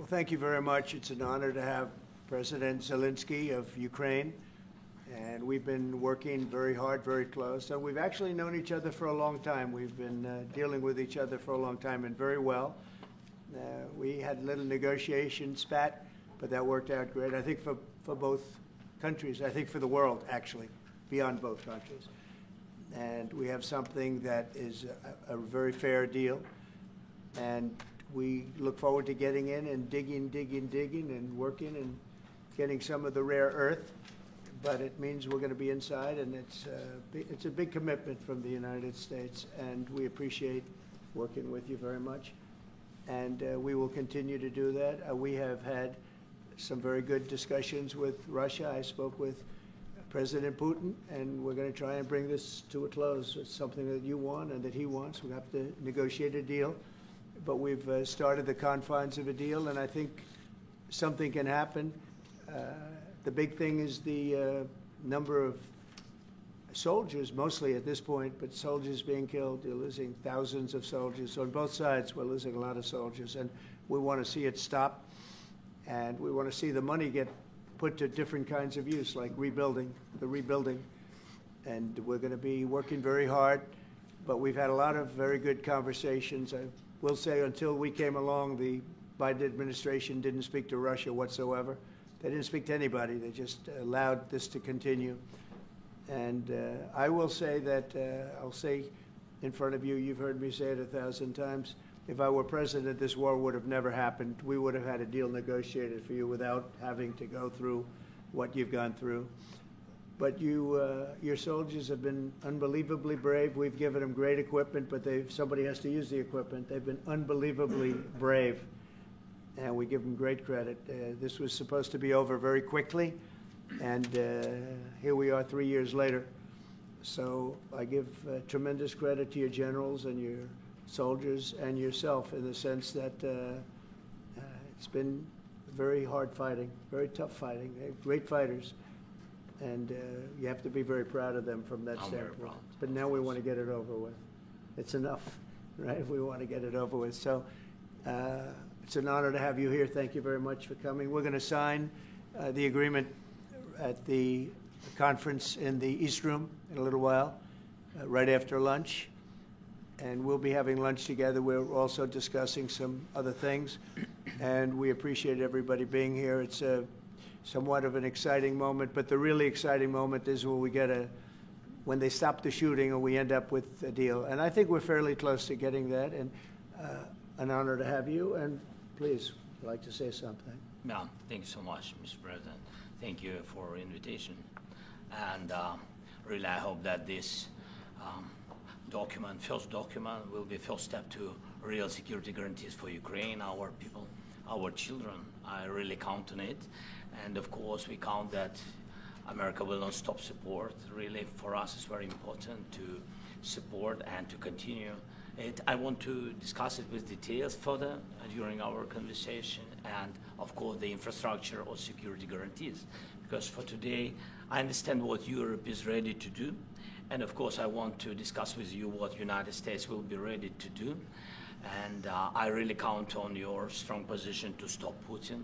Well, thank you very much. It's an honor to have President Zelenszkij of Ukraine, and we've been working very hard, very close. So we've actually known each other for a long time. We've been dealing with each other for a long time and very well. We had a little negotiation spat, but that worked out great. I think for both countries, I think for the world, actually, beyond both countries. And we have something that is a very fair deal. And we look forward to getting in and digging and working and getting some of the rare earth. But it means we're going to be inside, and it's a big commitment from the United States, and we appreciate working with you very much. And we will continue to do that. We have had some very good discussions with Russia. I spoke with President Putin, and we're going to try and bring this to a close. It's something that you want and that he wants. We have to negotiate a deal. But we've started the confines of a deal, and I think something can happen. The big thing is the number of soldiers, mostly at this point, but soldiers being killed. You're losing thousands of soldiers. On both sides, we're losing a lot of soldiers, and we want to see it stop, and we want to see the money get put to different kinds of use, like rebuilding. And we're going to be working very hard, but we've had a lot of very good conversations. I will say until we came along, the Biden administration didn't speak to Russia whatsoever. They didn't speak to anybody. They just allowed this to continue. And I will say that, I'll say in front of you, you've heard me say it 1,000 times, if I were president, this war would have never happened. We would have had a deal negotiated for you without having to go through what you've gone through. But your soldiers have been unbelievably brave. We've given them great equipment, but somebody has to use the equipment. They've been unbelievably brave, and we give them great credit. This was supposed to be over very quickly, and here we are 3 years later. So I give tremendous credit to your generals and your soldiers and yourself in the sense that it's been very hard fighting, very tough fighting. They're great fighters. And you have to be very proud of them from that standpoint. But now we want to get it over with. It's enough, right? We want to get it over with. So it's an honor to have you here. Thank you very much for coming. We're going to sign the agreement at the conference in the East Room in a little while, right after lunch. And we'll be having lunch together. We're also discussing some other things. And we appreciate everybody being here. It's somewhat of an exciting moment, but the really exciting moment is when they stop the shooting and we end up with a deal. And I think we're fairly close to getting that, and an honor to have you. And please, I'd like to say something. Yeah, thank you so much, Mr. President. Thank you for invitation. And really, I hope that this first document, will be first step to real security guarantees for Ukraine, our people, our children. I really count on it. And of course, we count that America will not stop support. Really, for us, it's very important to support and to continue it. I want to discuss it with details further during our conversation, and of course, the infrastructure or security guarantees. Because for today, I understand what Europe is ready to do, and of course, I want to discuss with you what United States will be ready to do. And I really count on your strong position to stop Putin.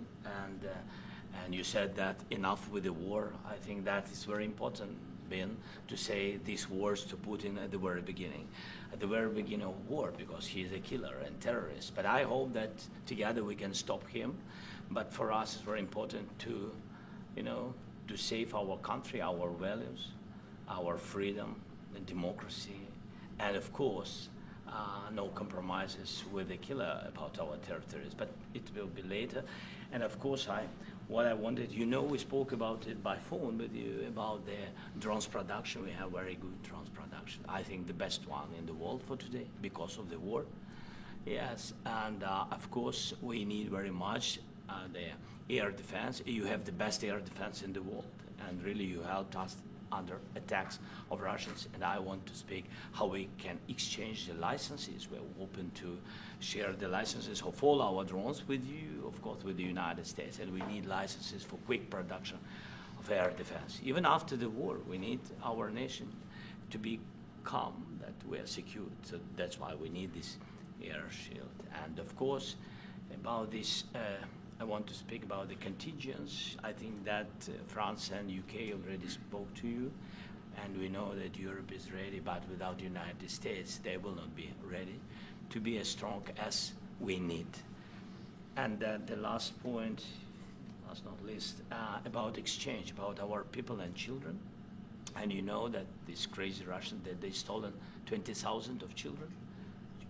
And you said that enough with the war. I think that is very important, Ben, to say these words to Putin at the very beginning of war, because he is a killer and terrorist. But I hope that together we can stop him. But for us, it's very important to, to save our country, our values, our freedom, and democracy, and of course, no compromises with the killer about our territories. But it will be later. And of course, what I wanted, we spoke about it by phone with you about the drones production. We have very good drones production. I think the best one in the world for today because of the war. Yes, and of course, we need very much the air defense. You have the best air defense in the world, and really you helped us under attacks of Russians. And I want to speak how we can exchange the licenses. We're open to share the licenses of all our drones with you, of course, with the United States. And we need licenses for quick production of air defense. Even after the war, we need our nation to be calm, that we are secured. So that's why we need this air shield. And of course, about this I want to speak about the contingents. I think that France and UK already spoke to you, and we know that Europe is ready, but without the United States, they will not be ready to be as strong as we need. And the last point, last not least, about exchange, about our people and children. And you know that these crazy Russians, that they stolen 20,000 of children,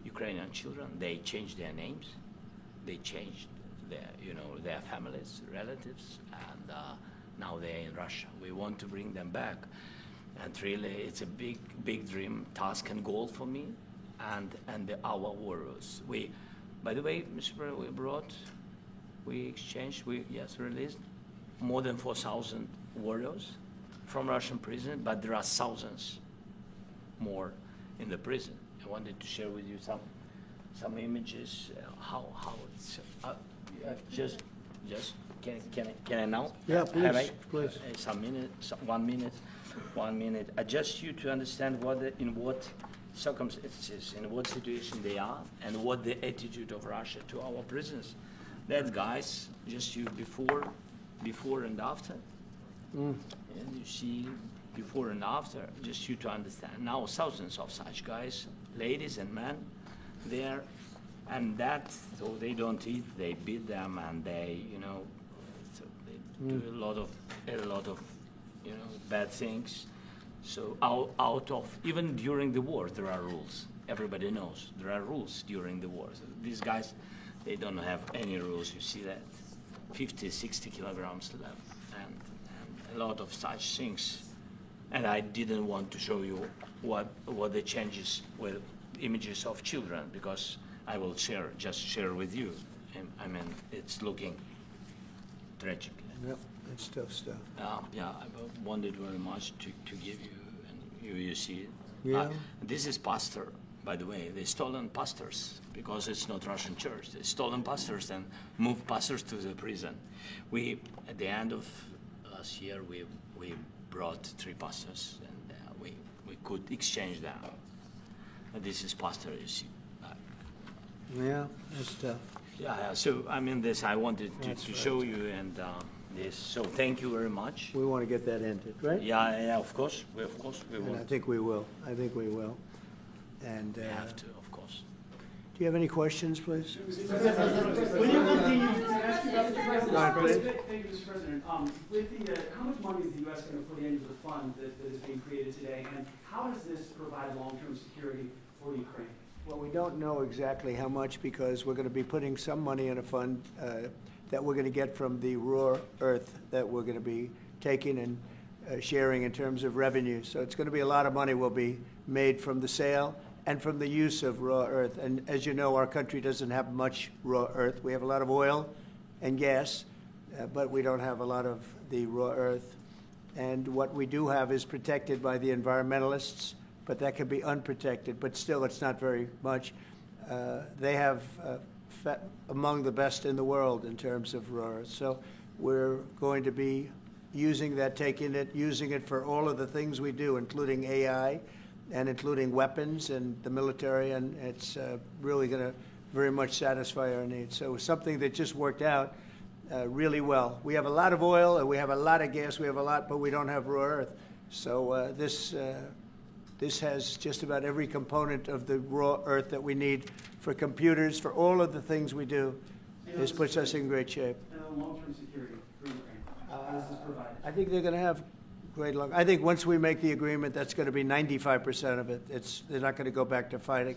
Ukrainian children. They changed their names, they changed their families, relatives, and now they're in Russia. We want to bring them back, and really, it's a big dream, task, and goal for me, and our warriors. By the way, Mr. President, we exchanged, released more than 4,000 warriors from Russian prison, but there are thousands more in the prison. I wanted to share with you some images, how it's, can I now? Yeah, please, please. One minute. Just you to understand in what circumstances, in what situation they are, and what the attitude of Russia to our prisoners. That guys, just you before and after. And you see before and after, just you to understand. Now thousands of such guys, ladies and men, there, and that, so they don't eat, they beat them, and they, so they do a lot of, bad things. So out of, even during the war, there are rules. Everybody knows there are rules during the war. So these guys, they don't have any rules. You see that 50, 60 kilograms left, and a lot of such things. And I didn't want to show you what the changes with images of children, because I will just share with you. I mean, it's looking tragic. Yep, it's tough stuff. Yeah, I wanted very much to give you, and you see it. Yeah. This is pastor, by the way. They stolen pastors, because it's not Russian church. They stolen pastors and moved pastors to the prison. At the end of last year, we brought 3 pastors, and we could exchange them. And this is pastor, you see. Yeah, that's tough. Yeah, so I mean, this I wanted to show you, and this. So thank you very much. We want to get that ended, right? Yeah, of course. We And will. I think we will. And We have to, of course. do you have any questions, please? When you continue to ask you about the Go ahead, please. Thank you, Mr. President. With the, how much money is the U.S. going to put into the fund that is being created today, and how does this provide long-term security for Ukraine? Well, we don't know exactly how much, because we're going to be putting some money in a fund that we're going to get from the raw earth that we're going to be taking and sharing in terms of revenue. So it's going to be a lot of money will be made from the sale and from the use of raw earth. And as you know, our country doesn't have much raw earth. We have a lot of oil and gas, but we don't have a lot of the raw earth. And what we do have is protected by the environmentalists, but that can be unprotected, but still it's not very much. They have among the best in the world in terms of raw earth. So we're going to be using that, using it for all of the things we do, including AI and including weapons and the military, and it's really going to very much satisfy our needs. So it's something that just worked out really well. We have a lot of oil and we have a lot of gas, but we don't have raw earth. So this has just about every component of the raw earth that we need for computers, for all of the things we do. This puts us in great shape. And long-term security for Ukraine. How does this provide? I think they're going to have great luck. I think once we make the agreement, that's going to be 95% of it. They're not going to go back to fighting.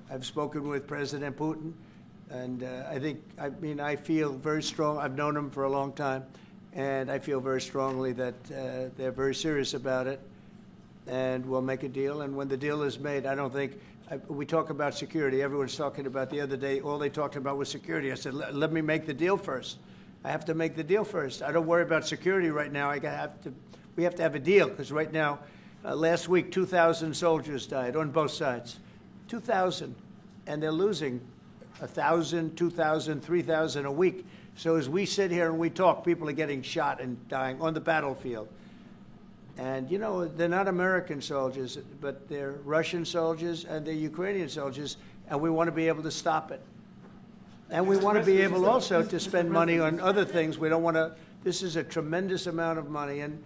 I've spoken with President Putin, and I feel very strong. I've known him for a long time, and I feel very strongly that they're very serious about it. And we'll make a deal. And when the deal is made, I don't think we talk about security. Everyone's talking about the other day. All they talked about was security. I said, let me make the deal first. I have to make the deal first. I don't worry about security right now. We have to have a deal, because right now, last week, 2,000 soldiers died on both sides. 2,000, and they're losing 1,000, 2,000, 3,000 a week. So as we sit here and we talk, people are getting shot and dying on the battlefield. And, they're not American soldiers, but they're Russian soldiers and they're Ukrainian soldiers, and we want to be able to stop it. And we want to be able also to spend money on other things. We don't want to, this is a tremendous amount of money. And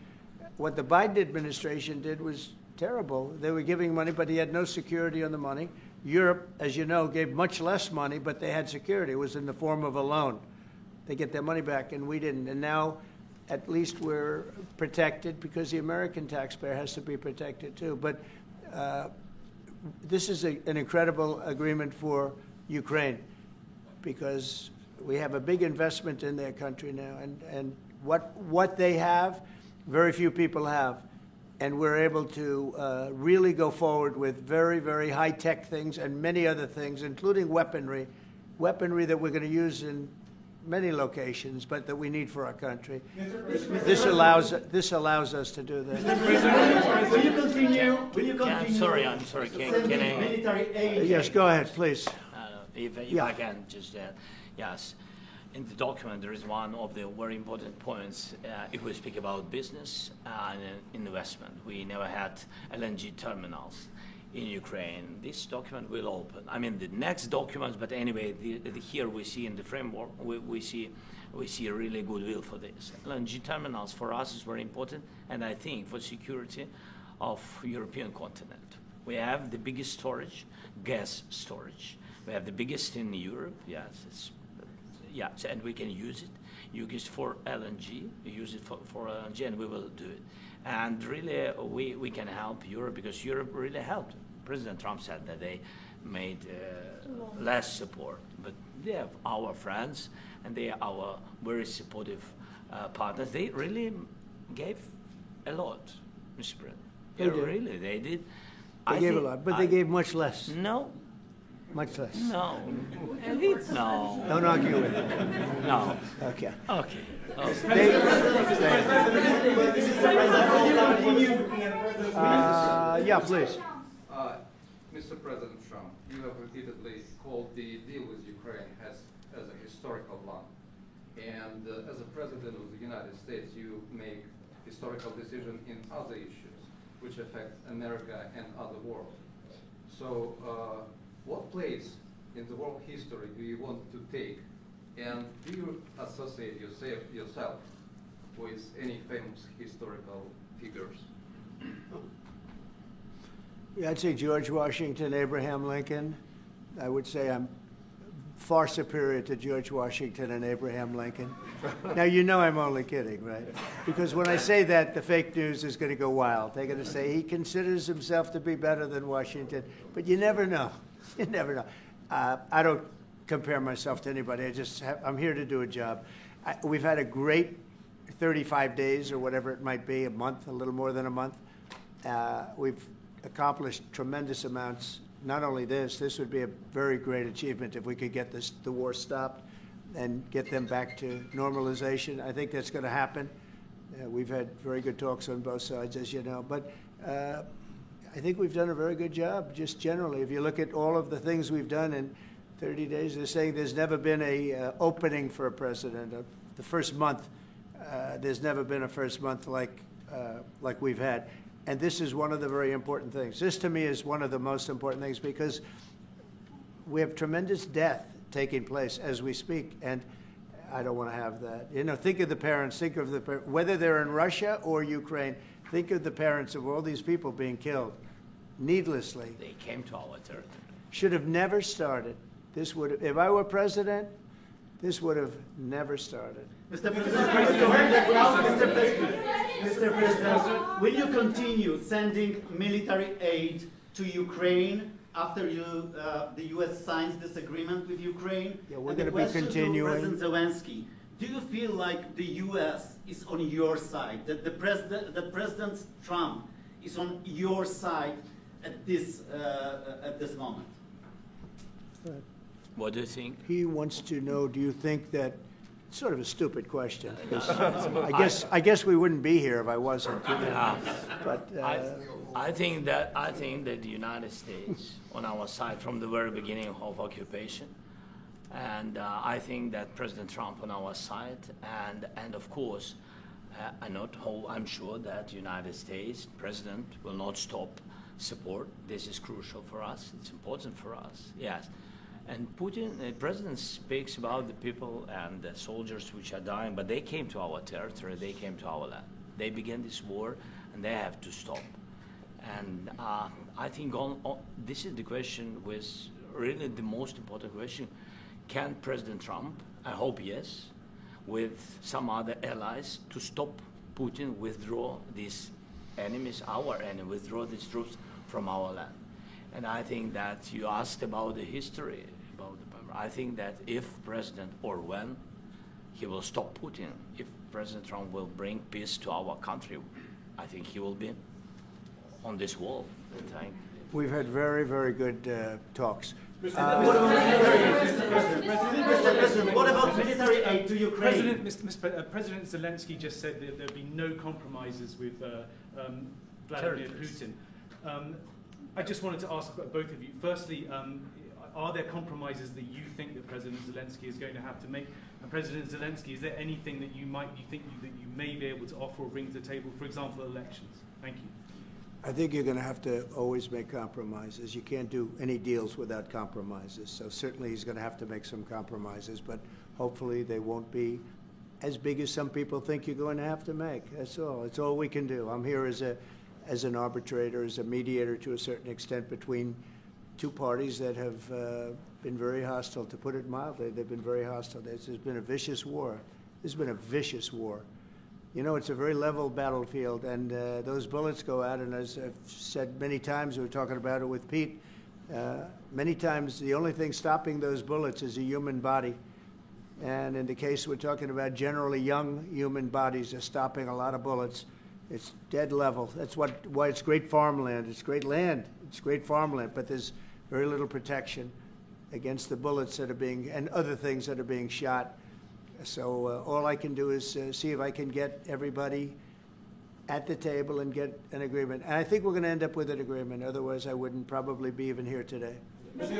what the Biden administration did was terrible. They were giving money, but he had no security on the money. Europe, as you know, gave much less money, but they had security. It was in the form of a loan. They get their money back, and we didn't. And now, at least we're protected because the American taxpayer has to be protected too. But this is an incredible agreement for Ukraine because we have a big investment in their country now. And what they have, very few people have. And we're able to really go forward with very, very high-tech things and many other things, including weaponry that we're going to use in many locations, but that we need for our country. This allows us to do that. Will you continue? I'm sorry. Can I? Military aid. Yes, go ahead, please. If Yeah. I can just yes. In the document, there is one of the very important points. If we speak about business and investment, we never had LNG terminals in Ukraine. This document will open. I mean, the next documents, but anyway, here we see in the framework, we see a really goodwill for this. LNG terminals for us is very important, and I think for security of European continent. We have the biggest storage, gas storage. We have the biggest in Europe. Yes, and we can use it. Use it for LNG. Use it for LNG, and we will do it. And really, we can help Europe because Europe really helped. President Trump said that they made less support, but they are our friends, and they are our very supportive partners. They really gave a lot, Mr. President. They did. Really, they did. They gave a lot, but they gave much less. No. Much less. No. No. Don't argue with it. No. Okay. Okay. Yeah, please. Mr. President Trump, you have repeatedly called the deal with Ukraine as a historical one. And as a president of the United States, you make historical decisions in other issues which affect America and other world. So what place in the world history do you want to take? And do you associate yourself with any famous historical figures? Yeah, I'd say George Washington, Abraham Lincoln. I would say I'm far superior to George Washington and Abraham Lincoln. Now, you know I'm only kidding, right? Because when I say that, the fake news is going to go wild. They're going to say he considers himself to be better than Washington. But you never know. You never know. I don't compare myself to anybody. I'm here to do a job. We've had a great 35 days or whatever it might be, a month, a little more than a month. We've accomplished tremendous amounts. Not only this would be a very great achievement if we could get the war stopped and get them back to normalization. I think that's going to happen. We've had very good talks on both sides, as you know. But I think we've done a very good job, just generally. If you look at all of the things we've done in 30 days, they're saying there's never been a opening for a president. The first month, there's never been a first month like we've had. And this is one of the very important things. This, to me, is one of the most important things because we have tremendous death taking place as we speak, and I don't want to have that. You know, think of the parents, whether they're in Russia or Ukraine, think of the parents of all these people being killed needlessly. They came to our territory. Should have never started. This would have, if I were president, this would have never started. Mr. President, will you continue sending military aid to Ukraine after the U.S. signs this agreement with Ukraine? Yeah, we're going to be continuing. President Zelensky, do you feel like the U.S. is on your side, that President Trump is on your side at this moment? What do you think? He wants to know, do you think that, sort of a stupid question. I guess we wouldn't be here if I wasn't. You know? But I think that the United States on our side from the very beginning of occupation, and I think that President Trump on our side, and of course, I'm sure that the United States President will not stop support. This is crucial for us. It's important for us. Yes. And Putin, the president speaks about the people and the soldiers which are dying, but they came to our territory, they came to our land. They began this war, and they have to stop. And I think this is the question, with really the most important question. Can President Trump, I hope yes, with some other allies, to stop Putin, withdraw these enemies, our enemy, withdraw these troops from our land? And I think that you asked about the history, I think that if President, or when, he will stop Putin, if President Trump will bring peace to our country, I think he will be on this wall. We've had very, very good talks. Mr. President, what about military aid to Ukraine? President Zelensky just said that there'd be no compromises with Vladimir Putin. I just wanted to ask both of you. Firstly, are there compromises that you think that President Zelensky is going to have to make? And President Zelensky, is there anything that you may be able to offer or bring to the table, for example, elections? Thank you. I think you're going to have to always make compromises. You can't do any deals without compromises. So certainly he's going to have to make some compromises, but hopefully they won't be as big as some people think you're going to have to make. That's all. It's all we can do. I'm here as an arbitrator, as a mediator to a certain extent between two parties that have been very hostile, to put it mildly. They've been very hostile. There's been a vicious war. There's been a vicious war. You know, it's a very level battlefield, and those bullets go out, and as I've said many times, we were talking about it with Pete, many times the only thing stopping those bullets is a human body. And in the case we're talking about, generally young human bodies are stopping a lot of bullets. It's dead level. That's why it's great farmland. It's great land. It's great farmland, but there's very little protection against the bullets that are being, and other things that are being shot. So all I can do is see if I can get everybody at the table and get an agreement. And I think we're going to end up with an agreement. Otherwise, I wouldn't probably be even here today. Mr.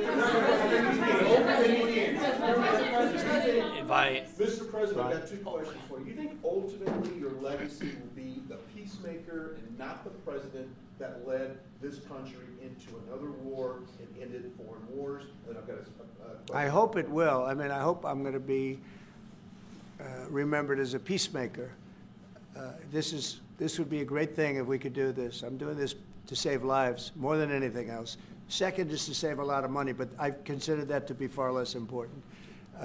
President, I've got two questions for you. You think ultimately your legacy will be the peacemaker and not the president that led this country into another war and ended foreign wars? And I've got a question. I hope it will. I mean, I hope I'm going to be remembered as a peacemaker. This would be a great thing if we could do this. I'm doing this to save lives more than anything else. Second is to save a lot of money, but I consider that to be far less important.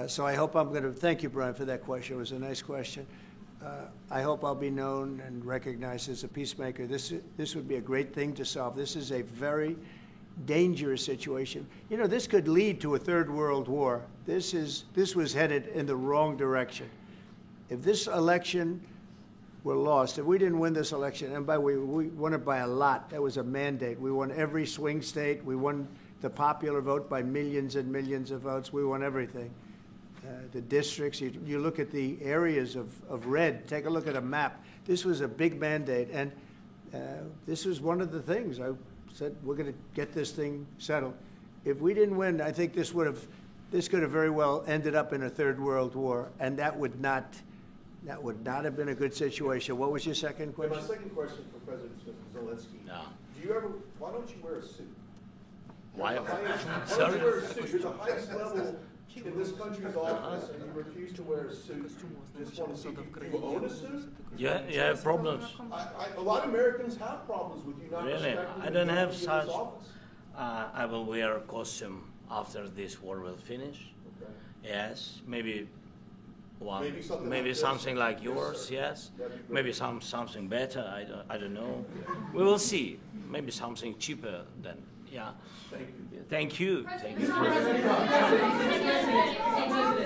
So I hope I'm going to, thank you, Brian, for that question. It was a nice question. I hope I'll be known and recognized as a peacemaker. This would be a great thing to solve. This is a very dangerous situation. You know, this could lead to a third world war. This was headed in the wrong direction. If this election were lost, if we didn't win this election, and by the way, we won it by a lot. That was a mandate. We won every swing state. We won the popular vote by millions and millions of votes. We won everything. The districts, you look at the areas of red, take a look at a map. This was a big mandate, and this was one of the things. I said, we're going to get this thing settled. If we didn't win, I think this could have very well ended up in a third world war, and that would not have been a good situation. What was your second question? My second question for President Zelensky. No. Why don't you wear a suit? Why? Why don't you wear a suit? You're the highest level in this country's office, and you refuse to wear a suit. Just want to see, do you own a suit? Yeah, you have problems. A lot of Americans have problems with you not Really? respecting I don't have the such. office. I will wear a costume after this war will finish. Okay. Yes, maybe one, Maybe something like this. yours. Yes, That'd be great. maybe something better. I don't know. We will see. Maybe something cheaper than yeah. Thank you. Thank you. Thank you.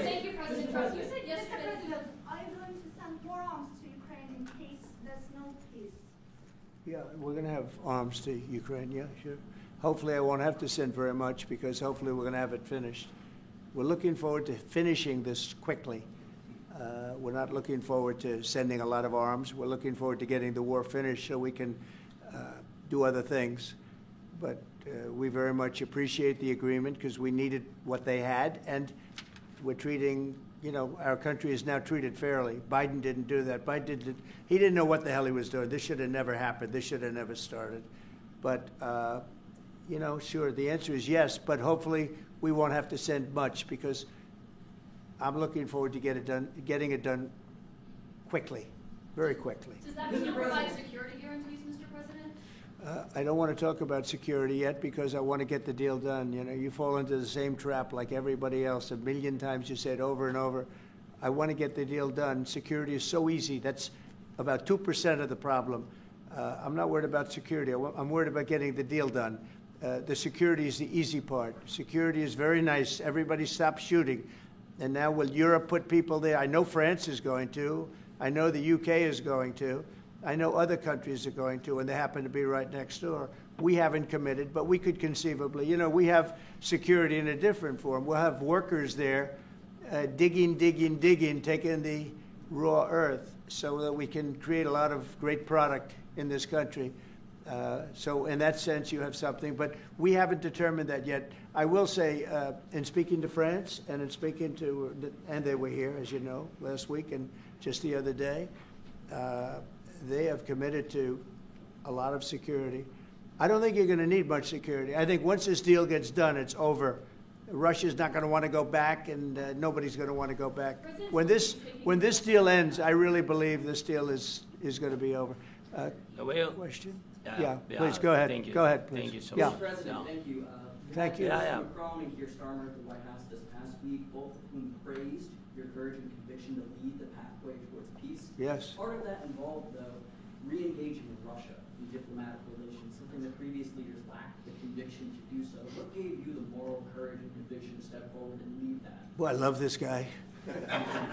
Thank you, President Trump. You said yesterday. Mr. President, are you going to send more arms to Ukraine in case there's no peace? Yeah, we're going to have arms to Ukraine, yeah, sure. Hopefully I won't have to send very much, because hopefully we're going to have it finished. We're looking forward to finishing this quickly. We're not looking forward to sending a lot of arms. We're looking forward to getting the war finished so we can do other things. But we very much appreciate the agreement, because we needed what they had, and we're treating, you know, our country is now treated fairly. Biden didn't do that. He didn't know what the hell he was doing. This should have never happened. This should have never started. But, you know, sure, the answer is yes, but hopefully we won't have to send much, because I'm looking forward to getting it done quickly, very quickly. Does that mean you'll provide security guarantees, Mr. President? I don't want to talk about security yet, because I want to get the deal done. You know, you fall into the same trap like everybody else. 1 million times you said over and over, I want to get the deal done. Security is so easy. That's about 2% of the problem. I'm not worried about security. I'm worried about getting the deal done. The security is the easy part. Security is very nice. Everybody stopped shooting. And now will Europe put people there? I know France is going to. I know the UK is going to. I know other countries are going to, and they happen to be right next door. We haven't committed, but we could conceivably. You know, we have security in a different form. We'll have workers there digging, taking the raw earth so that we can create a lot of great product in this country. So in that sense, you have something, but we haven't determined that yet. I will say, in speaking to France and in speaking to, and they were here, as you know, last week and just the other day, they have committed to a lot of security. I don't think you're going to need much security. I think once this deal gets done, it's over. Russia's not going to want to go back, and nobody's going to want to go back. When this deal ends, I really believe this deal is going to be over. Question? Yeah, please go ahead. Thank you. Go ahead, please. Thank you so yeah. much. Mr. President, thank you. Thank you. Macron and Keir Starmer at the White House this past week, both of whom praised your courage and conviction to lead the pathway towards peace. Yes. Part of that involved, though, re-engaging with Russia in diplomatic relations, something that previous leaders lacked the conviction to do so. What gave you the moral courage and conviction to step forward and lead that? Well, I love this guy.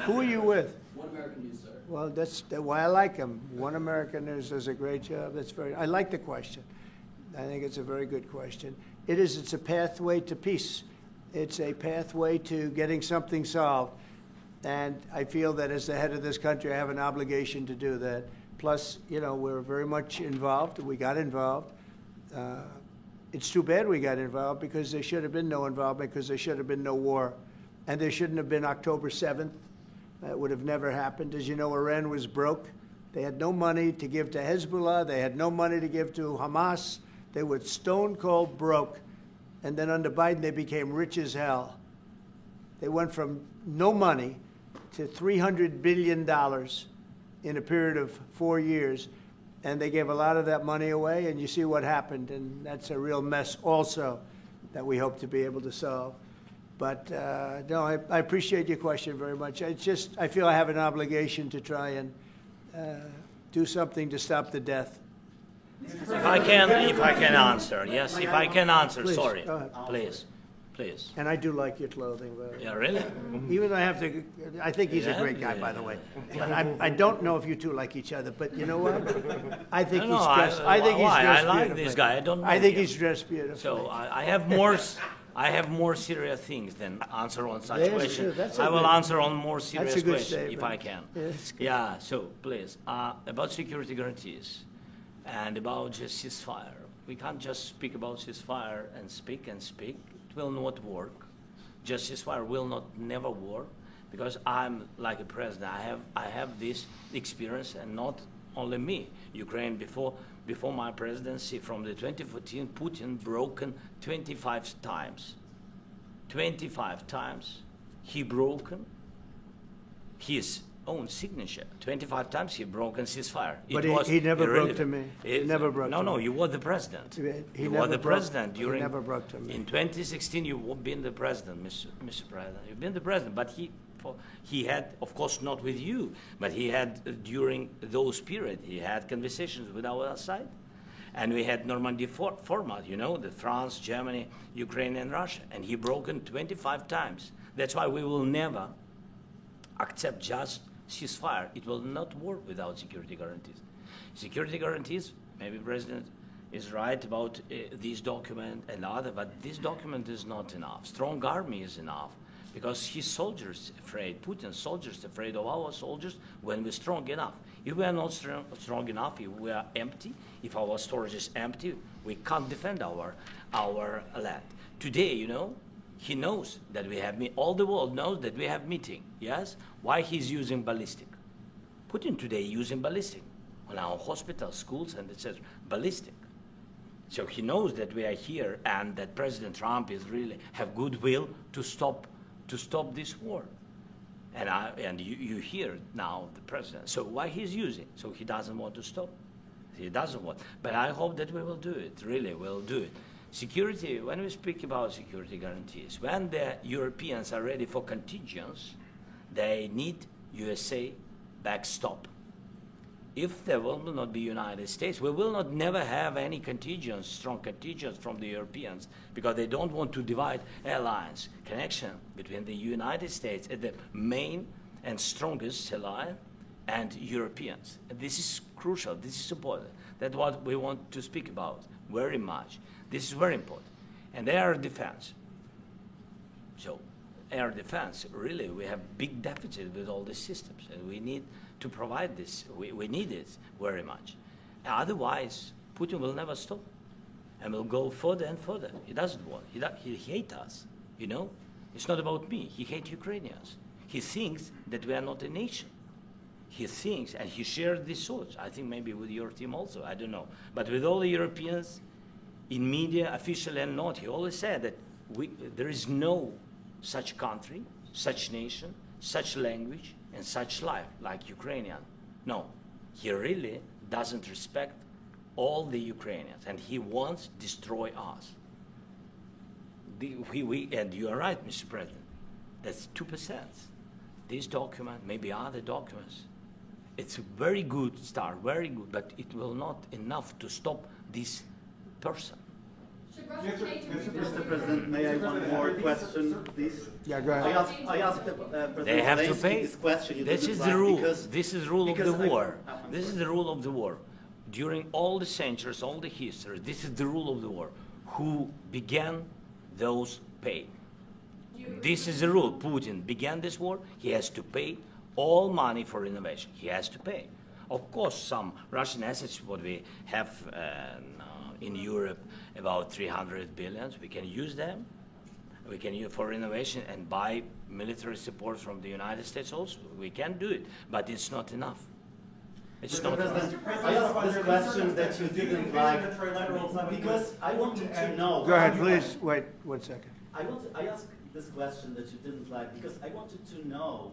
Who are you with? One American News, sir. Well, that's why I like him. One American News does a great job. I like the question. I think it's a very good question. It's a pathway to peace. It's a pathway to getting something solved. And I feel that as the head of this country, I have an obligation to do that. Plus, you know, we're very much involved. We got involved. It's too bad we got involved, because there should have been no involvement, because there should have been no war. And there shouldn't have been October 7th. That would have never happened. As you know, Iran was broke. They had no money to give to Hezbollah. They had no money to give to Hamas. They were stone cold broke. And then under Biden, they became rich as hell. They went from no money to $300 billion in a period of 4 years. And they gave a lot of that money away, and you see what happened. And that's a real mess also that we hope to be able to solve. But no, I appreciate your question very much. It's just, I feel I have an obligation to try and do something to stop the death. If I can answer, yes, if I can answer, Please, sorry, go ahead. please. And I do like your clothing, by the way. Yeah, really? Even though I think he's a great guy, by the way. But I don't know if you two like each other, but you know what? I think he's dressed beautifully. I like this guy. I don't know I think him. he's dressed beautifully. So I have more serious things than answer on such Yes, questions. that's a I will good- answer on more serious That's a good questions if statement. I can. Yes. Yeah, so please, about security guarantees and about just ceasefire. We can't just speak about ceasefire and speak. It will not work. Just ceasefire will never work, because I'm like a president. I have this experience, and not only me. Ukraine before my presidency, from the 2014, Putin broken 25 times. 25 times he broken his own signature. 25 times he broken ceasefire. But he never broke to me. He never broke to me. No, you were the president. You were never the broke- president during. He never broke to me. In 2016, you've been the president, Mr. President. You've been the president, but he had, of course, not with you, but he had during those periods. He had conversations with our side, and we had Normandy format. You know, the France, Germany, Ukraine, and Russia, and he broken 25 times. That's why we will never accept just ceasefire. It will not work without security guarantees. Security guarantees, maybe President is right about this document and other, but this document is not enough. Strong army is enough, because his soldiers afraid, Putin's soldiers afraid of our soldiers when we're strong enough. If we are not strong enough, if we are empty, if our storage is empty, we can't defend our land. Today, you know, he knows that we have, all the world knows that we have meeting, yes? Why he's using ballistic? Putin today using ballistic on our hospitals, schools, and etc. Ballistic. So he knows that we are here and that President Trump is really have goodwill to stop this war. And you hear now the president. So why he's using? So he doesn't want to stop. He doesn't want. But I hope that we will do it. Really, we'll do it. Security. When we speak about security guarantees, when the Europeans are ready for contingents, they need USA backstop. If there will not be United States, we will not never have any contingents, strong contingents from the Europeans, because they don't want to divide alliance connection between the United States as the main and strongest ally and Europeans. And this is crucial. This is important. That's what we want to speak about very much. This is very important. And air defense. So air defense, really, we have big deficit with all these systems, and we need to provide this. We need it very much. Otherwise, Putin will never stop and will go further and further. He doesn't want. He hates us, you know? It's not about me. He hates Ukrainians. He thinks that we are not a nation. He thinks, and he shares these thoughts, I think maybe with your team also, I don't know. But with all the Europeans, in media, officially and not, he always said that there is no such country, such nation, such language, and such life like Ukrainian. No, he really doesn't respect all the Ukrainians, and he wants to destroy us. And you are right, Mr. President, that's 2%. This document, maybe other documents, it's a very good start, very good, but it will not enough to stop this person. Mr. President, may I have one more question, please? Yeah, go ahead. I asked President They have to Zelenszkij pay. this question. This is the rule. This is the rule of the war. This is the rule of the war. During all the centuries, all the history, this is the rule of the war. Who began, those pay. This is the rule. Putin began this war. He has to pay all money for innovation. He has to pay. Of course, some Russian assets, what we have in Europe, about 300 billion, we can use them. We can use for innovation and buy military support from the United States also. We can do it, but it's not enough. It's not enough. I asked this question that you didn't like because I wanted to know. Go ahead, please. Wait 1 second. I asked this question that you didn't like because I wanted to know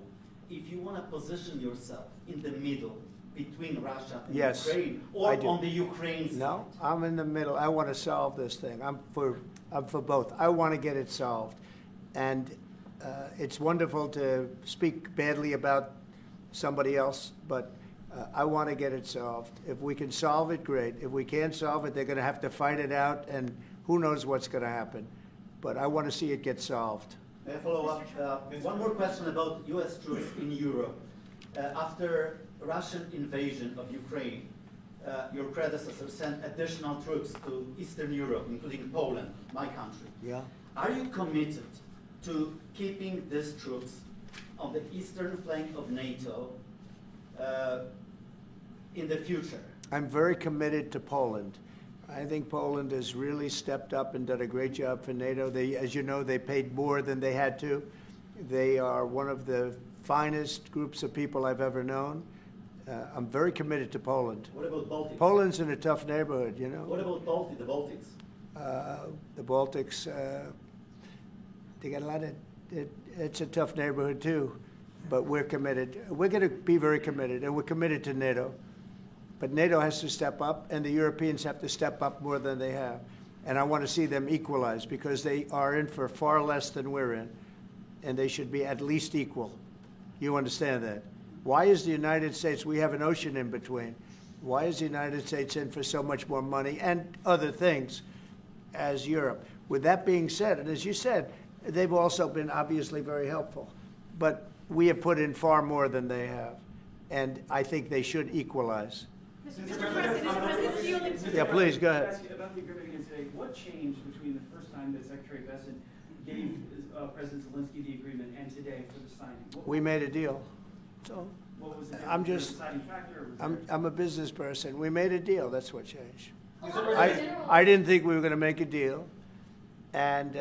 if you want to position yourself in the middle between Russia and Yes, Ukraine, or on the Ukraine side. No, I'm in the middle. I want to solve this thing. I'm for both. I want to get it solved. And it's wonderful to speak badly about somebody else, but I want to get it solved. If we can solve it, great. If we can't solve it, they're going to have to fight it out, and who knows what's going to happen. But I want to see it get solved. May I follow up? One more question about U.S. troops in Europe. After Russian invasion of Ukraine, your predecessor sent additional troops to Eastern Europe, including Poland, my country. Yeah. Are you committed to keeping these troops on the eastern flank of NATO in the future? I'm very committed to Poland. I think Poland has really stepped up and done a great job for NATO. They, as you know, they paid more than they had to. They are one of the finest groups of people I've ever known. I'm very committed to Poland. What about Baltics? Poland's in a tough neighborhood, you know. What about the Baltics? The Baltics, they got a lot of, it's a tough neighborhood too, but we're committed. We're going to be very committed, and we're committed to NATO. But NATO has to step up, and the Europeans have to step up more than they have. And I want to see them equalize, because they are in for far less than we're in, and they should be at least equal. You understand that? Why is the United States, we have an ocean in between, why is the United States in for so much more money and other things as Europe? With that being said, and as you said, they've also been obviously very helpful, but we have put in far more than they have, and I think they should equalize. Mr. President, Yeah, please, go ahead. About the agreement again today, what changed between the first time that Secretary Bessent gave President Zelenszkij the agreement and today for the signing? We made a deal. So What was the I'm difference? just, Was there a deciding factor, or was I'm a business person. We made a deal. That's what changed. General- I didn't think we were going to make a deal, and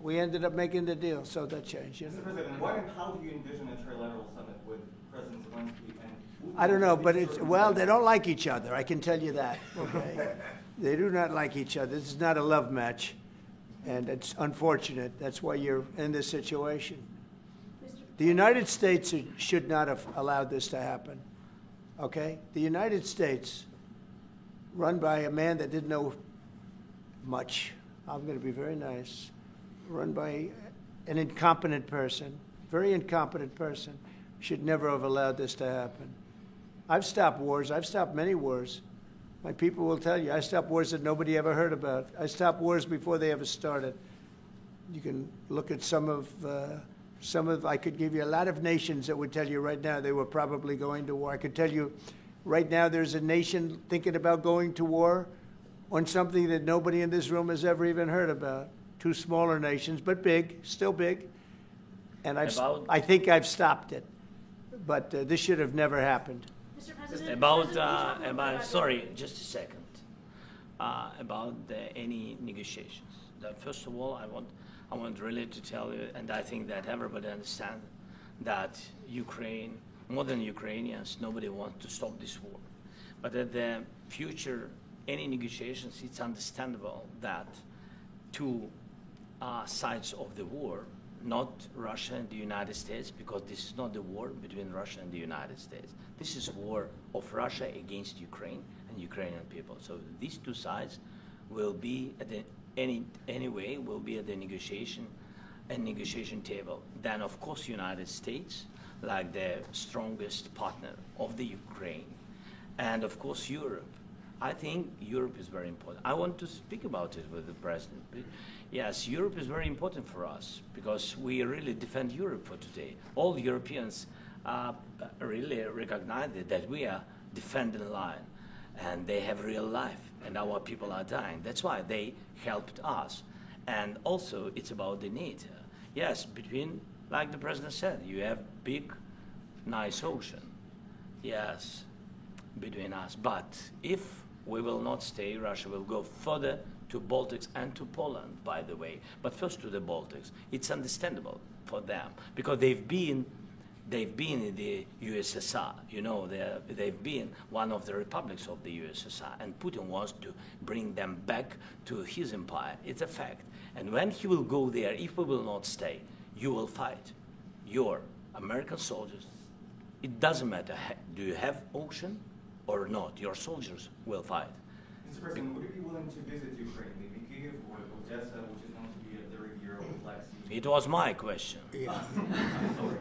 we ended up making the deal, so that changed. You know? Mr. President, what and how do you envision a trilateral summit with President Zelenszkij and? I don't know, but it's, well, they don't like each other. I can tell you that. Okay, They do not like each other. This is not a love match, and it's unfortunate. That's why you're in this situation. The United States should not have allowed this to happen, okay? The United States, run by a man that didn't know much, I'm going to be very nice, run by an incompetent person, very incompetent person, should never have allowed this to happen. I've stopped wars. I've stopped many wars. My people will tell you, I stopped wars that nobody ever heard about. I stopped wars before they ever started. You can look at some of, I could give you a lot of nations that would tell you right now they were probably going to war. I could tell you right now there's a nation thinking about going to war on something that nobody in this room has ever even heard about. Two smaller nations, but big, still big. And I think I've stopped it. But this should have never happened. Mr. President, About sorry, just a second. About any negotiations. First of all, I want really to tell you, and I think that everybody understands that Ukraine, more than Ukrainians, nobody wants to stop this war. But at the future, any negotiations, it's understandable that two sides of the war, not Russia and the United States, because this is not the war between Russia and the United States. This is a war of Russia against Ukraine and Ukrainian people. So these two sides will be at the anyway will be at the negotiation table. Then of course United States, like the strongest partner of the Ukraine, and of course Europe. I think Europe is very important. I want to speak about it with the president. Yes, Europe is very important for us because we really defend Europe for today. All Europeans really recognize that we are defending the line, and they have real life, and our people are dying. That's why they helped us. And also, it's about the need. Yes, between, like the president said, you have big, nice ocean. Yes, between us. But if we will not stay, Russia will go further to Baltics and to Poland, by the way. But first to the Baltics. It's understandable for them because they've been in the USSR. You know, they've been one of the republics of the USSR, and Putin wants to bring them back to his empire. It's a fact. And when he will go there, if we will not stay, you will fight. Your American soldiers, it doesn't matter, do you have ocean or not, your soldiers will fight. Mr. President, would you be willing to visit Ukraine, maybe Kyiv or Odessa, which is known to be a very Euro Black Sea? It was my question. Yeah. Sorry.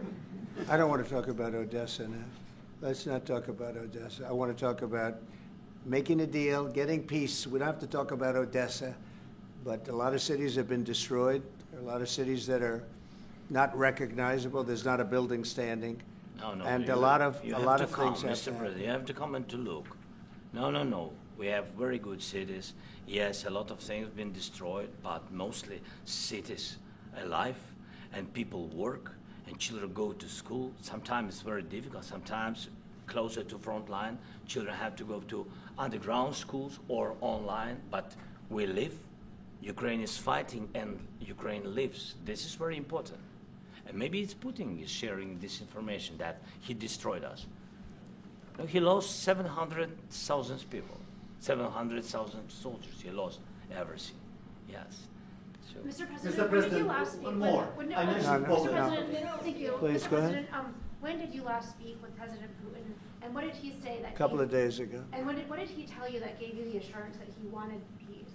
I don't want to talk about Odessa now. Let's not talk about Odessa. I want to talk about making a deal, getting peace. We don't have to talk about Odessa, but a lot of cities have been destroyed. There are a lot of cities that are not recognizable. There's not a building standing. No, and a lot of things have to come, Mr. President. You have to come and to look. No. We have very good cities. Yes, a lot of things have been destroyed, but mostly cities alive, and people work, and children go to school. Sometimes it's very difficult. Sometimes closer to front line, children have to go to underground schools or online, but we live. Ukraine is fighting, and Ukraine lives. This is very important. And maybe it's Putin is sharing this information that he destroyed us. No, he lost 700,000 people, 700,000 soldiers. He lost everything. Yes. So. Mr. President, Mr. when did you President, last speak one with, more. when, I mentioned Mr. Poland. President, thank you. Please, Mr. go ahead. President, when did you last speak with President Putin, and what did he say that A couple of days ago. And what did he tell you that gave you the assurance that he wanted peace?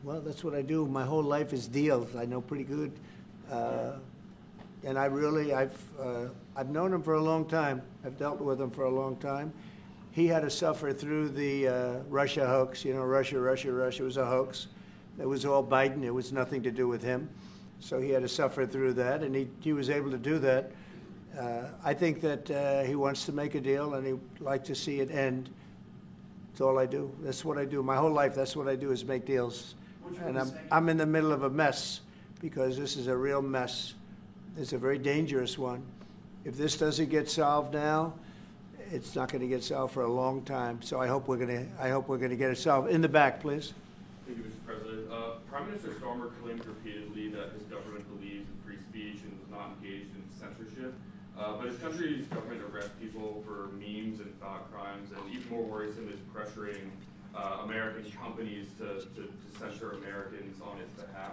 Well, that's what I do. My whole life is deals. I know pretty good. And I've known him for a long time. I've dealt with him for a long time. He had to suffer through the Russia hoax. You know, Russia was a hoax. It was all Biden. It was nothing to do with him. So he had to suffer through that, and he was able to do that. I think that he wants to make a deal, and he'd like to see it end. That's all I do. That's what I do. My whole life, that's what I do is make deals. And I'm in the middle of a mess because this is a real mess. It's a very dangerous one. If this doesn't get solved now, it's not going to get solved for a long time. So I hope we're going to get it solved. In the back, please. Thank you, Mr. President. Prime Minister Starmer claimed repeatedly that his government believes in free speech and was not engaged in censorship. But his country's government arrests people for memes and thought crimes, and even more worrisome is pressuring American companies to censor Americans on its behalf.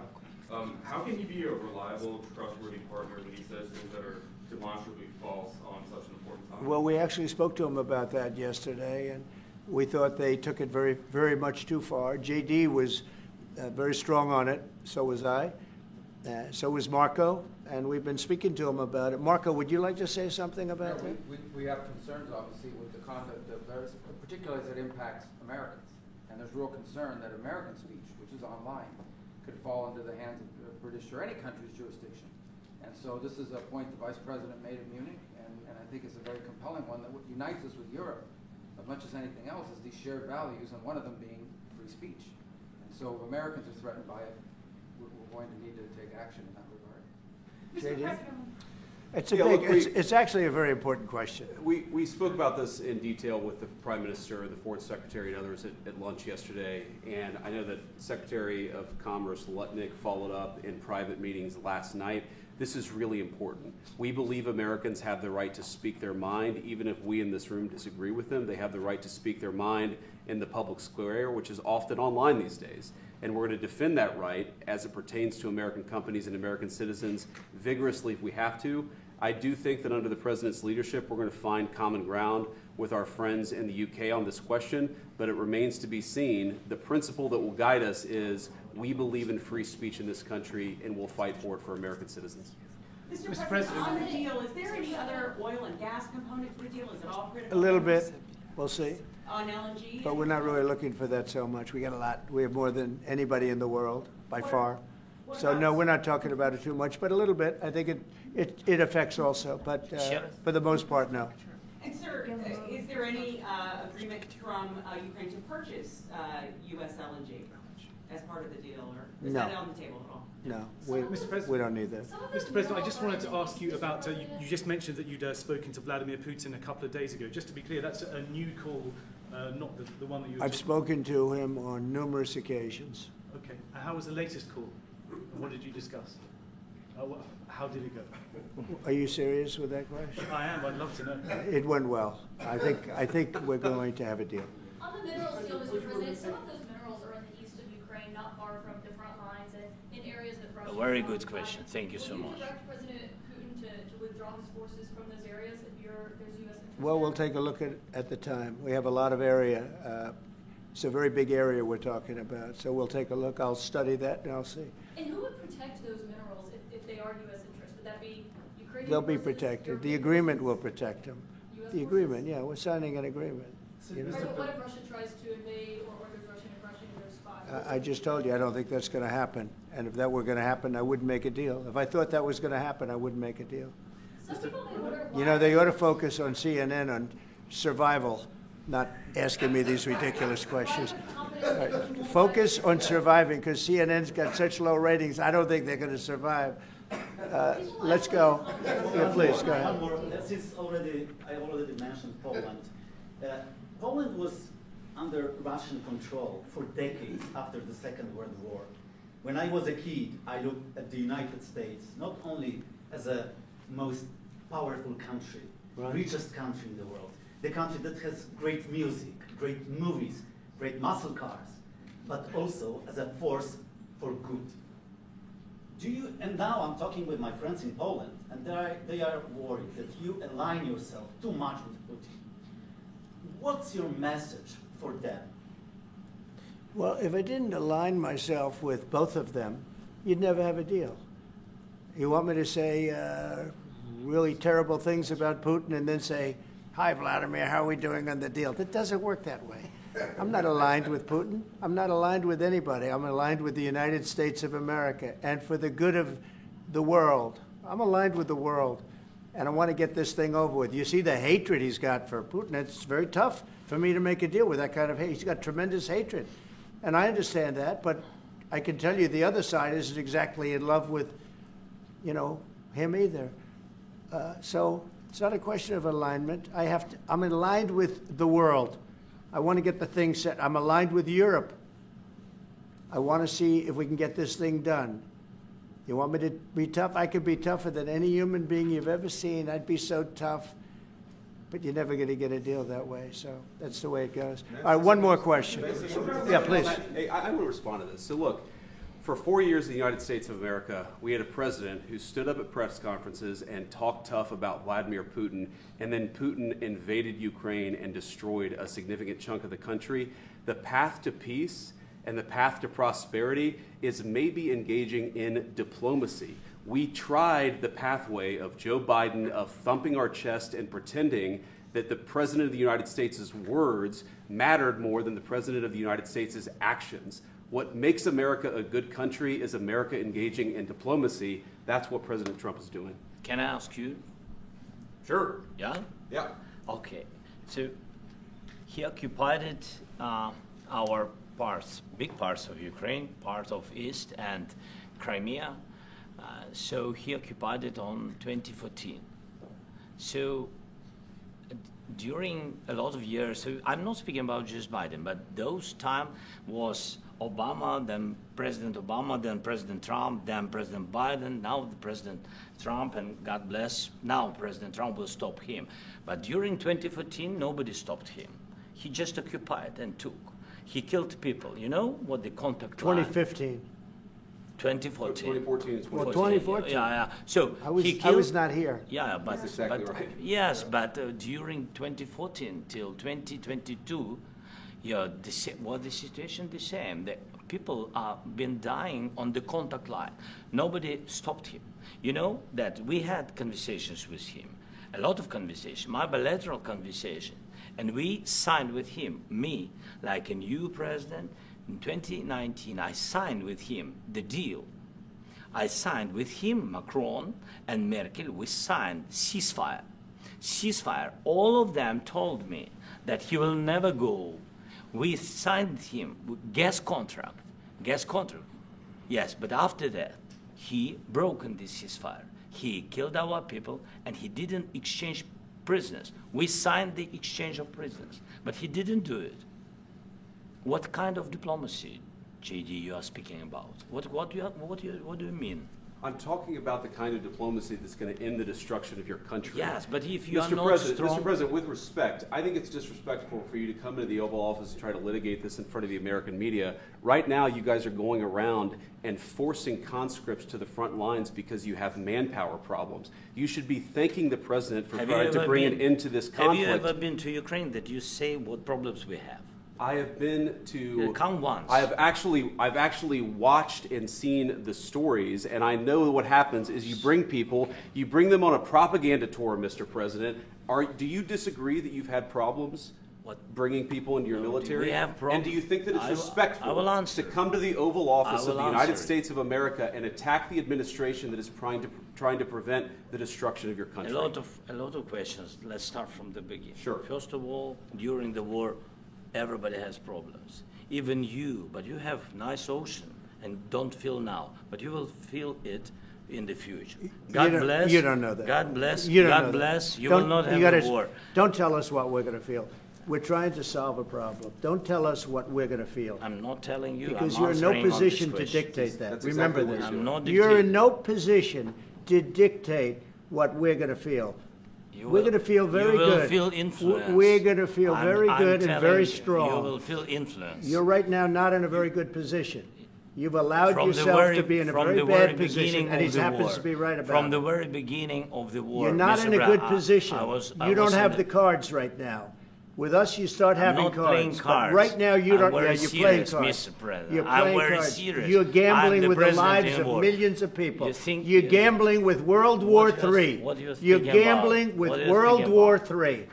How can he be a reliable, trustworthy partner when he says things that are demonstrably false on such an important topic? Well, we actually spoke to him about that yesterday, and we thought they took it very, very much too far. JD was very strong on it, so was I, so was Marco, and we've been speaking to him about it. Marco, would you like to say something about that? We have concerns, obviously, with the conduct of those, particularly as it impacts Americans. And there's real concern that American speech, which is online, could fall into the hands of British or any country's jurisdiction. And so this is a point the Vice President made in Munich, and I think it's a very compelling one that unites us with Europe as much as anything else is these shared values, and one of them being free speech. And so if Americans are threatened by it, we're going to need to take action in that regard. JD? It's actually a very important question. We spoke about this in detail with the Prime Minister, the Foreign Secretary, and others at lunch yesterday, and I know that Secretary of Commerce Lutnick followed up in private meetings last night. This is really important. We believe Americans have the right to speak their mind, even if we in this room disagree with them. They have the right to speak their mind in the public square, which is often online these days. And we're going to defend that right as it pertains to American companies and American citizens vigorously if we have to. I do think that under the President's leadership, we're going to find common ground with our friends in the UK on this question, but it remains to be seen. The principle that will guide us is we believe in free speech in this country, and we'll fight for it for American citizens. Mr. President, on the deal, is there any other oil and gas component to the deal? Is it all critical? A little bit. We'll see. On LNG? But we're not really looking for that so much. We got a lot. We have more than anybody in the world, by far. So no, we're not talking about it too much, but a little bit. I think it affects also, but for the most part, no. And sir, is there any agreement from Ukraine to purchase U.S. LNG as part of the deal, or is that on the table at all? No, Mr. President, we don't need that. Mr. President, I just wanted to ask you about, you just mentioned that you'd spoken to Vladimir Putin a couple of days ago. Just to be clear, that's a new call, not the one that you were I've spoken to him on numerous occasions. Okay. And how was the latest call? What did you discuss? How did it go? Are you serious with that question? I am. I'd love to know. It went well. I think we're going to have a deal. On the minerals deal, Mr. President, some of those minerals are in the east of Ukraine, not far from the front lines, and in areas that Russia. A very good question. Thank you so much. Would you direct President Putin to withdraw his forces from those areas if there's U.S. interest? Well, we'll take a look at the time. We have a lot of area. It's a very big area we're talking about, so we'll take a look. I'll study that and I'll see. And who would protect those minerals if they are U.S. interest? Would that be Ukrainian? They'll be protected. The agreement will protect them. The agreement, yeah, we're signing an agreement. You know? Right, but what if Russia tries to invade or there's Russian aggression in those spots? I just told you, I don't think that's going to happen. And if that were going to happen, I wouldn't make a deal. If I thought that was going to happen, I wouldn't make a deal. Some people may wonder why. You know, they ought to focus on CNN on survival, not asking me these ridiculous questions. Right. Focus on surviving, because CNN's got such low ratings, I don't think they're going to survive. Let's go. Yeah, please, go ahead. One more. Since I already mentioned Poland. Poland was under Russian control for decades after the Second World War. When I was a kid, I looked at the United States not only as a most powerful country, richest country in the world, the country that has great music, great movies, great muscle cars, but also as a force for good. And now I'm talking with my friends in Poland, and they are worried that you align yourself too much with Putin. What's your message for them? Well, if I didn't align myself with both of them, you'd never have a deal. You want me to say really terrible things about Putin and then say, "Hi, Vladimir, how are we doing on the deal?" That doesn't work that way. I'm not aligned with Putin. I'm not aligned with anybody. I'm aligned with the United States of America. And for the good of the world, I'm aligned with the world. And I want to get this thing over with. You see the hatred he's got for Putin. It's very tough for me to make a deal with that kind of hate. He's got tremendous hatred. And I understand that, but I can tell you the other side isn't exactly in love with, you know, him either. So it's not a question of alignment. I'm aligned with the world. I want to get the thing set. I'm aligned with Europe. I want to see if we can get this thing done. You want me to be tough? I could be tougher than any human being you've ever seen. I'd be so tough. but you're never going to get a deal that way. So that's the way it goes. All right, one more question. Yeah, please. Hey, I want to respond to this. So look, for 4 years in the United States of America, we had a president who stood up at press conferences and talked tough about Vladimir Putin, and then Putin invaded Ukraine and destroyed a significant chunk of the country. The path to peace and the path to prosperity is maybe engaging in diplomacy. We tried the pathway of Joe Biden, of thumping our chest and pretending that the President of the United States' words mattered more than the President of the United States' actions. What makes America a good country is America engaging in diplomacy. That's what President Trump is doing. Can I ask you? Sure. Yeah? Yeah. Okay. So he occupied our parts, big parts of Ukraine, part of East and Crimea. So he occupied it on 2014. So during a lot of years, so I'm not speaking about just Biden, but those time was Obama, then President Obama, then President Trump, then President Biden, now the President Trump, and God bless, now President Trump will stop him. But during 2014, nobody stopped him. He just occupied and took. He killed people. You know what the contact line? 2015. 2014. 2014 is Well, 2014. Yeah. So I was, he killed, I was not here. Yeah, but That's exactly but, right. Yes, but during 2014 till 2022, yeah, the situation the same. The people are been dying on the contact line. Nobody stopped him. You know that we had conversations with him, a lot of conversation, my bilateral conversation, and we signed with him. Me, like a new president. In 2019, I signed with him the deal. I signed with him, Macron and Merkel, we signed ceasefire. Ceasefire, all of them told me that he will never go. We signed him with gas contract. Yes, but after that, he broken this ceasefire. He killed our people and he didn't exchange prisoners. We signed the exchange of prisoners, but he didn't do it. What kind of diplomacy, JD, you are speaking about? What do you mean? I'm talking about the kind of diplomacy that's going to end the destruction of your country. Yes, but if you are Mr. not President, strong... Mr. President, with respect, I think it's disrespectful for you to come into the Oval Office and try to litigate this in front of the American media. Right now, you guys are going around and forcing conscripts to the front lines because you have manpower problems. You should be thanking the President for trying to bring an end to this conflict. Have you ever been to Ukraine that you say what problems we have? I have been to. Come once. I've actually watched and seen the stories, and I know what happens is you bring people, you bring them on a propaganda tour, Mr. President. Do you disagree that you've had problems bringing people into your military? We have problems. And do you think that it's respectful to come to the Oval Office of the United States of America and attack the administration that is trying to prevent the destruction of your country? A lot of questions. Let's start from the beginning. Sure. First of all, during the war, everybody has problems, even you, but you have nice ocean and don't feel now, but you will feel it in the future. God bless. You don't know that. God bless. You don't God know bless. that. You will not have a war. Don't tell us what we're going to feel. We're trying to solve a problem. Don't tell us what we're going to feel. I'm not telling you. Because I'm you're in no answering on position this to question. dictate that. That's Remember exactly this. what I'm not You're dictating. in no position to dictate what we're going to feel. We're going to feel very good. You will feel influenced. We're going to feel very good and very You strong. will feel influence. You're right now not in a very good position. You've allowed yourself to be in a very bad position, and he happens to be right about it. From the very beginning of the war. You're not in a good position. You don't have the cards right now. With us, you start having I'm not cards. playing cards. But right now, you don't. I'm Yeah, very you're playing serious, cards. Mr. President. You're I'm playing very cards. serious. You're I'm gambling the with the president lives in of war. millions of people. You think You're you- gambling with World War III. What do you You're think about? gambling with What do you World think War about? III.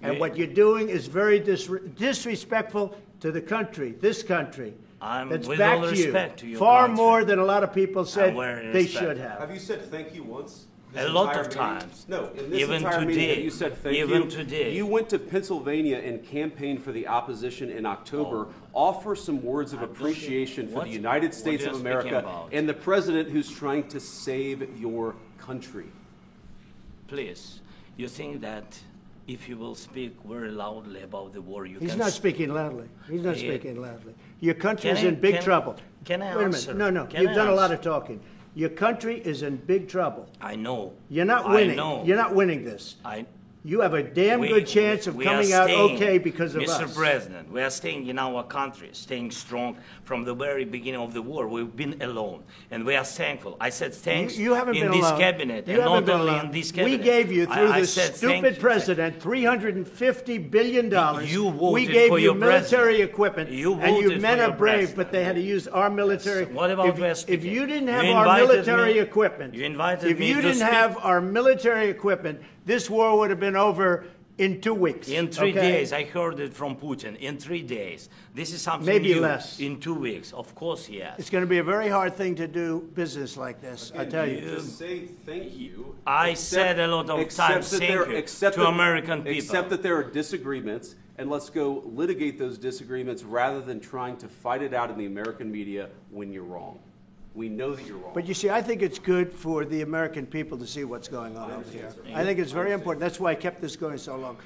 And You- what you're doing is very disrespectful to the country, this country. That's with back all to you. respect to your Far country. more than a lot of people said very they respect. should have. Have you said thank you once? A lot of times. No, in this Even entire meeting, today. have you said thank you? Even today. You went to Pennsylvania and campaigned for the opposition in October. Offer some words of appreciation for the United States what of are you speaking America about? and the president who's trying to save your country. Please, you think that if you will speak very loudly about the war, you He's can... not speaking loudly. He's not Yeah. speaking loudly. Your country is Can I- in big can- trouble. can I Wait a answer? minute. No. Can You've I done a lot answer? of talking. Your country is in big trouble. I know. You're not I winning. know. You're not winning this. you have a damn good chance of coming out okay because of us. Mr. President, we are staying in our country, staying strong from the very beginning of the war. We've been alone, and we are thankful. I said thanks you haven't in been this alone. cabinet, You and haven't not been only alone. in this cabinet. We gave you, through I this said stupid president, $350 billion. You voted we gave for you your military president. equipment, You and you voted men for are your brave, president. but they had to use our military. What about if you didn't have You our invited military me- equipment, you invited if me you to didn't speak. have our military equipment, this war would have been over in 2 weeks. In 3 okay? days, I heard it from Putin. In 3 days, this is something Maybe new. less. In 2 weeks, of course, yes. It's going to be a very hard thing to do business like this, I tell you. Just say thank you. I said a lot of times thank you to American people. Accept that there are disagreements, and let's go litigate those disagreements rather than trying to fight it out in the American media when you're wrong. We know that you're wrong. But you see, I think it's good for the American people to see what's going on over here. I think it's very important. That's why I kept this going so long.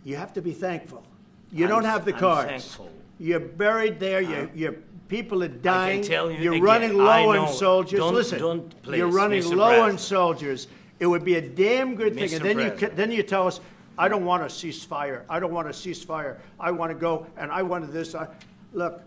You have to be thankful. You don't have the cards. Thankful. You're buried there. Your people are dying. I can tell you You're again, running I low know. on soldiers. Listen, Don't you're please, running Mr. low on President. soldiers. It would be a damn good thing. Mr. And then President. then you tell us, I don't want a ceasefire. I don't want a ceasefire. I want to go, and I wanted this. Look,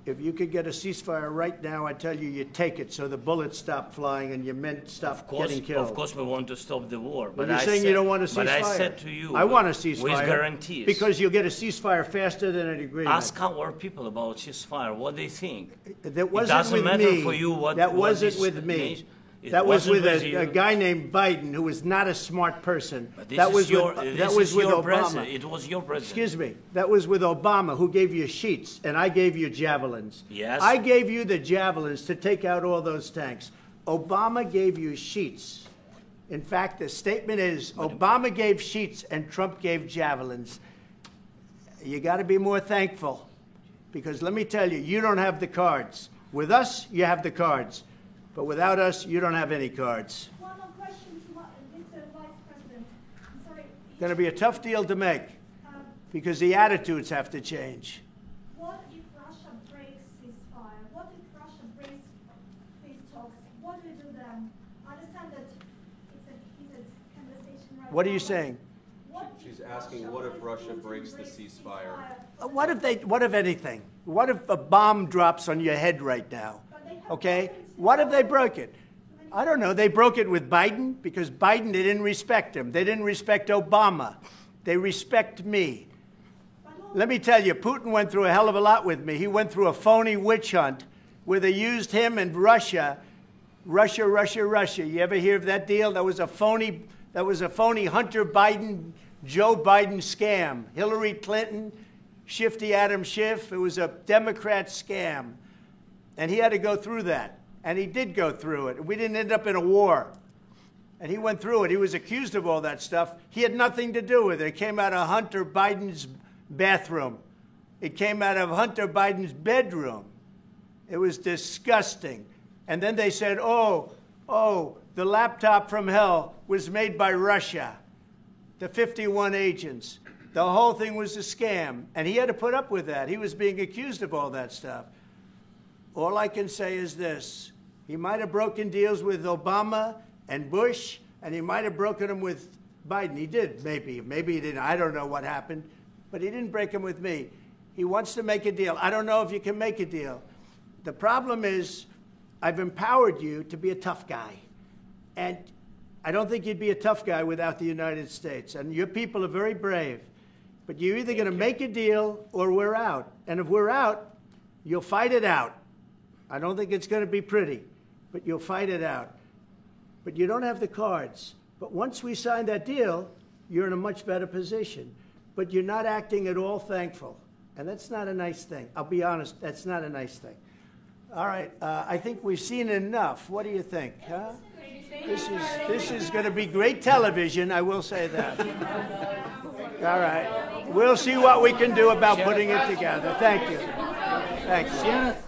if you could get a ceasefire right now, I tell you, you take it so the bullets stop flying and your men stop getting killed. Of course, we want to stop the war. But But you're I saying said, you don't want a ceasefire. But I said to you, I want a ceasefire. with guarantees. Because you'll get a ceasefire faster than an agreement. Ask our people about ceasefire, what they think. That wasn't it doesn't with matter me. for you what. That what wasn't this with me. nation- it That was wasn't with you. a guy named Biden, who was not a smart person. But this That is was your, with, this that was is with your Obama. president. It was your president. Excuse me. That was with Obama, who gave you sheets, and I gave you javelins. Yes. I gave you the javelins to take out all those tanks. Obama gave you sheets. In fact, the statement is Obama gave sheets and Trump gave javelins. You got to be more thankful, because let me tell you, you don't have the cards. With us, you have the cards. But without us, you don't have any cards. One more question to Mr. Vice President. I'm sorry. Going to be a tough deal to make, because the attitudes have to change. What if Russia breaks ceasefire? What if Russia breaks peace talks? What do we do then? I understand that it's a heated conversation right now. What are you saying? She's asking, what if Russia breaks the ceasefire? What if anything? What if a bomb drops on your head right now? Okay? What if they broke it? I don't know. They broke it with Biden because Biden, they didn't respect him. They didn't respect Obama. They respect me. Let me tell you, Putin went through a hell of a lot with me. He went through a phony witch hunt where they used him and Russia. Russia. You ever hear of that deal? That was a phony Hunter Biden, Joe Biden scam. Hillary Clinton, Shifty Adam Schiff. It was a Democrat scam. And he had to go through that. And he did go through it. We didn't end up in a war. And he went through it. He was accused of all that stuff. He had nothing to do with it. It came out of Hunter Biden's bathroom. It came out of Hunter Biden's bedroom. It was disgusting. And then they said, oh, the laptop from hell was made by Russia. The 51 agents. The whole thing was a scam. And he had to put up with that. He was being accused of all that stuff. All I can say is this. He might have broken deals with Obama and Bush, and he might have broken them with Biden. He did, maybe. Maybe he didn't. I don't know what happened. But he didn't break them with me. He wants to make a deal. I don't know if you can make a deal. The problem is I've empowered you to be a tough guy. And I don't think you'd be a tough guy without the United States. And your people are very brave. But you're either going to make a deal or we're out. And if we're out, you'll fight it out. I don't think it's going to be pretty, but you'll fight it out. But you don't have the cards. But once we sign that deal, you're in a much better position. But you're not acting at all thankful. And that's not a nice thing. I'll be honest, that's not a nice thing. All right, I think we've seen enough. What do you think? Huh? This is going to be great television, I will say that. All right. We'll see what we can do about putting it together. Thank you. Thanks.